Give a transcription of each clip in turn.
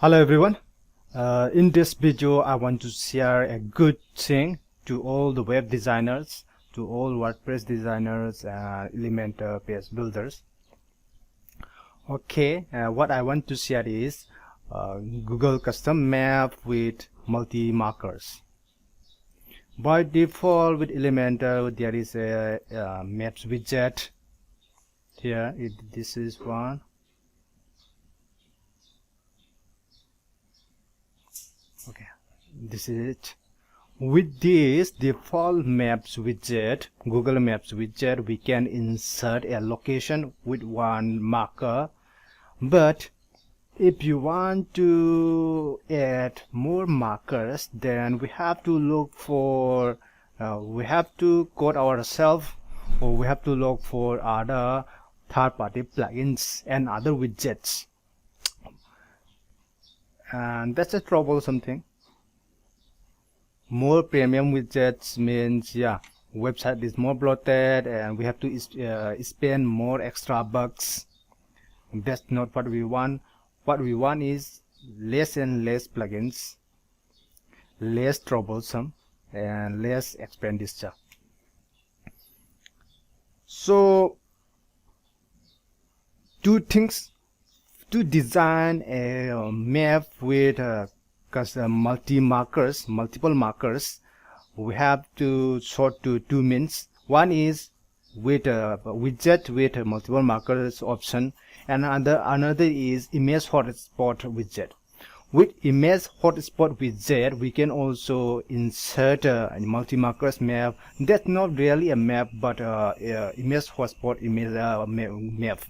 Hello everyone. In this video I want to share a good thing to all the web designers, to all WordPress designers and Elementor page builders. Okay, what I want to share is Google custom map with multi markers. By default with Elementor there is a maps widget. Here this is one. Okay, this is it. With this default maps widget, Google Maps widget, we can insert a location with one marker. But if you want to add more markers, then we have to look for we have to code ourselves, or we have to look for other third-party plugins and other widgets. And that's a troublesome thing. More premium widgets means website is more bloated and we have to spend more extra bucks. That's not what we want. What we want is less and less plugins, less troublesome and less expenditure. So two things to design a map with multiple markers, we have to sort to two means. One is with a widget with multiple markers option, and another is image hotspot widget. With image hotspot widget, we can also insert a multi-markers map. That's not really a map, but image hotspot map.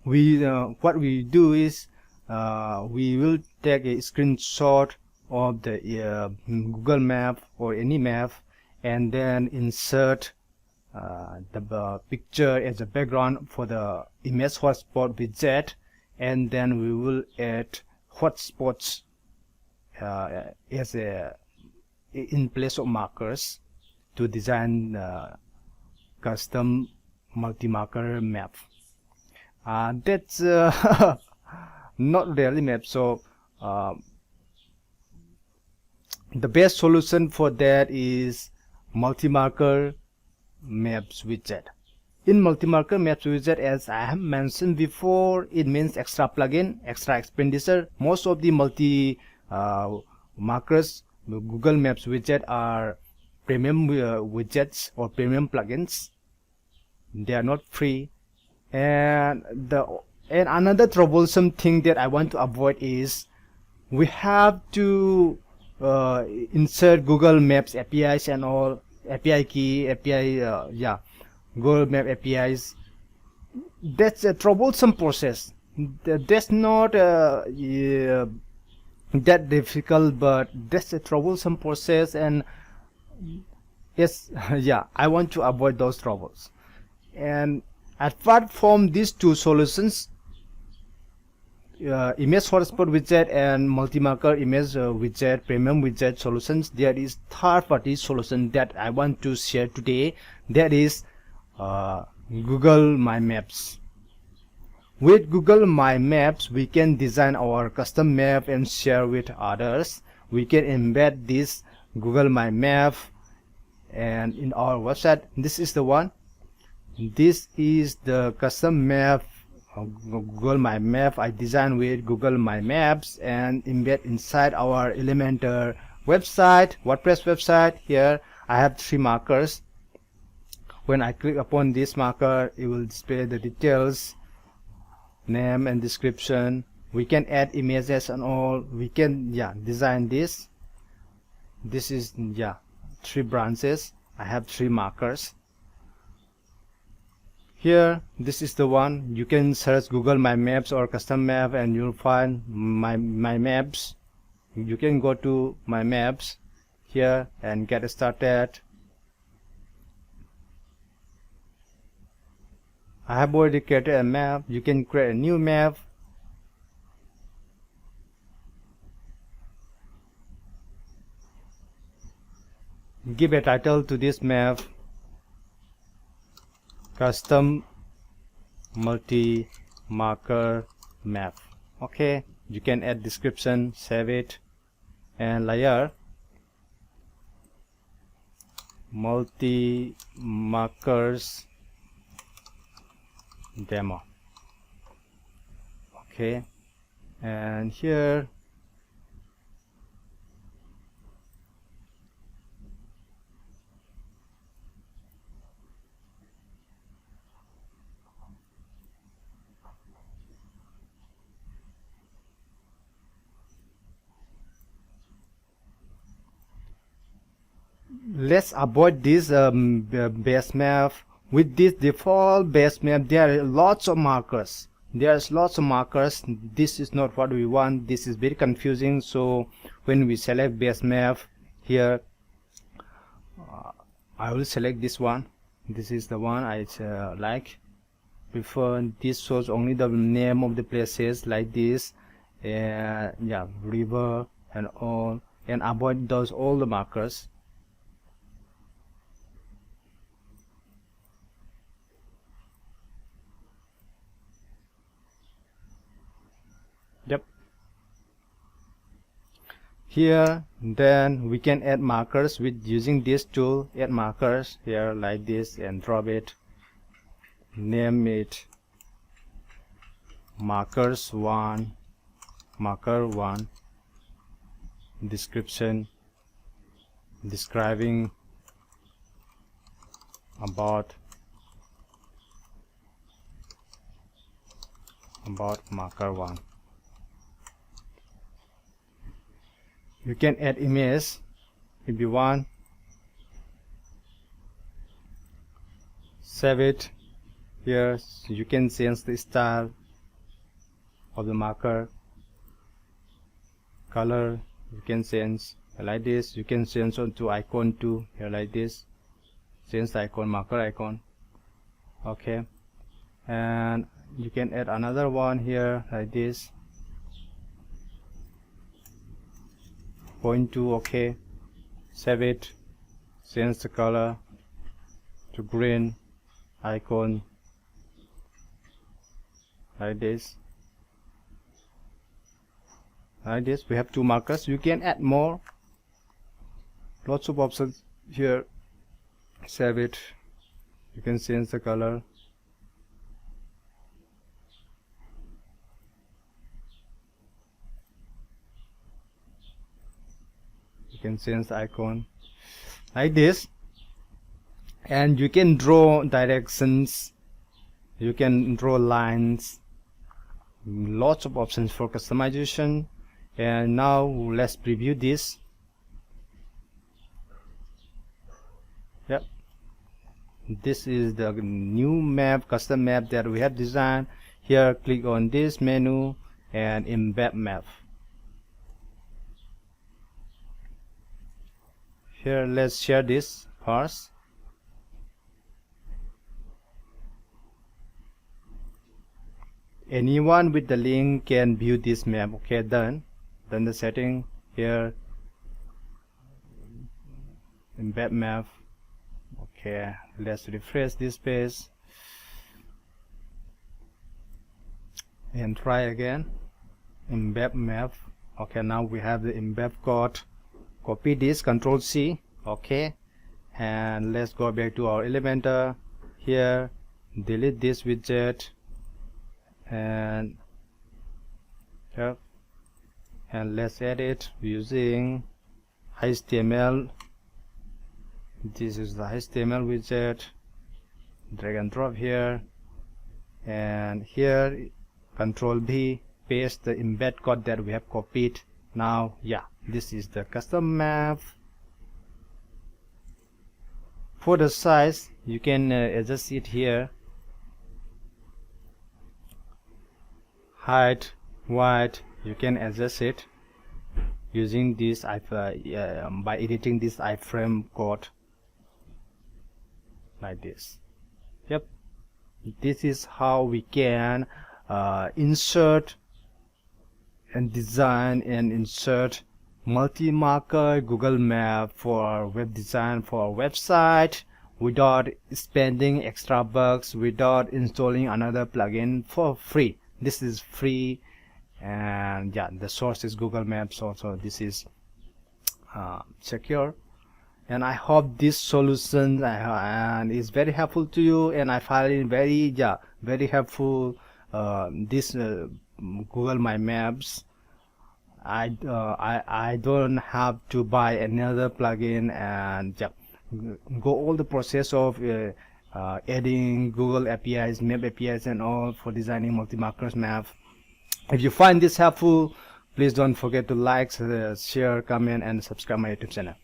What we do is we will take a screenshot of the Google map or any map and then insert the picture as a background for the image hotspot widget, and then we will add hotspots as in place of markers to design custom multi-marker map. That's not really map. So the best solution for that is multi-marker maps widget. In multi-marker maps widget, as I have mentioned before, it means extra plugin, extra expenditure. Most of the multi markers Google Maps widget are premium widgets or premium plugins. They are not free. And another troublesome thing that I want to avoid is we have to insert Google Maps APIs and all, API key, Google Map APIs. That's a troublesome process. That's not that difficult, but that's a troublesome process, and yes, I want to avoid those troubles. And apart from these two solutions, image hotspot widget and multi-marker image widget, premium widget solutions, there is third-party solution that I want to share today. That is Google My Maps. With Google My Maps, we can design our custom map and share with others. We can embed this Google My Map and in our website. This is the one. This is the custom map, Google My Map I designed with Google My Maps and embed inside our Elementor website, WordPress website. Here I have 3 markers. When I click upon this marker, it will display the details, name and description. We can add images and all. We can design this. This is 3 branches. I have 3 markers. Here, this is the one. You can search Google My Maps or custom map and you'll find my maps. You can go to My Maps here and get started. I have already created a map. You can create a new map. Give a title to this map: custom multi-marker map. Okay, you can add description, save it, and layer multi markers demo. Okay, and here let's avoid this base map. With this default base map, there are lots of markers. There's lots of markers. This is not what we want. This is very confusing. So when we select base map here, I will select this one. This is the one I like. Prefer this shows only the name of the places like this, and yeah, river and all, and avoid those all the markers. Yep. Here then we can add markers with using this tool. Add markers here like this and drop it, name it markers 1, marker 1, description describing about marker 1. You can add image if you want, save it. Here you can change the style of the marker, color you can change like this. You can change onto icon too, here like this, change the icon, marker icon. Okay, and you can add another one here like this, point to. Okay, save it, change the color to green, icon like this. Like this, we have 2 markers. You can add more, lots of options here. Save it, you can change the color, you can change the icon like this, and you can draw directions, you can draw lines, lots of options for customization. And now let's preview this. Yep, this is the new map, custom map that we have designed. Here click on this menu and embed map. Here let's share this first. Anyone with the link can view this map. Okay, done the setting. Here embed map. Okay, let's refresh this page and try again. Embed map. Okay, now we have the embed code. Copy this, Control C. Okay, and let's go back to our Elementor. Here delete this widget and here, and let's edit using HTML. This is the HTML widget. Drag and drop here, and here Control V, paste the embed code that we have copied. Now yeah, this is the custom map. For the size, you can adjust it here, height, width, you can adjust it using this by editing this iframe code like this. Yep, this is how we can insert and design and insert multi-marker Google Map for web design for our website without spending extra bucks, without installing another plugin, for free. This is free and yeah, the source is Google Maps also. This is secure, and I hope this solution and is very helpful to you, and I find it very helpful. This Google My Maps, I don't have to buy another plugin and go all the process of adding Google APIs, map APIs and all for designing multi-markers map. If you find this helpful, please don't forget to like, share, comment and subscribe my YouTube channel.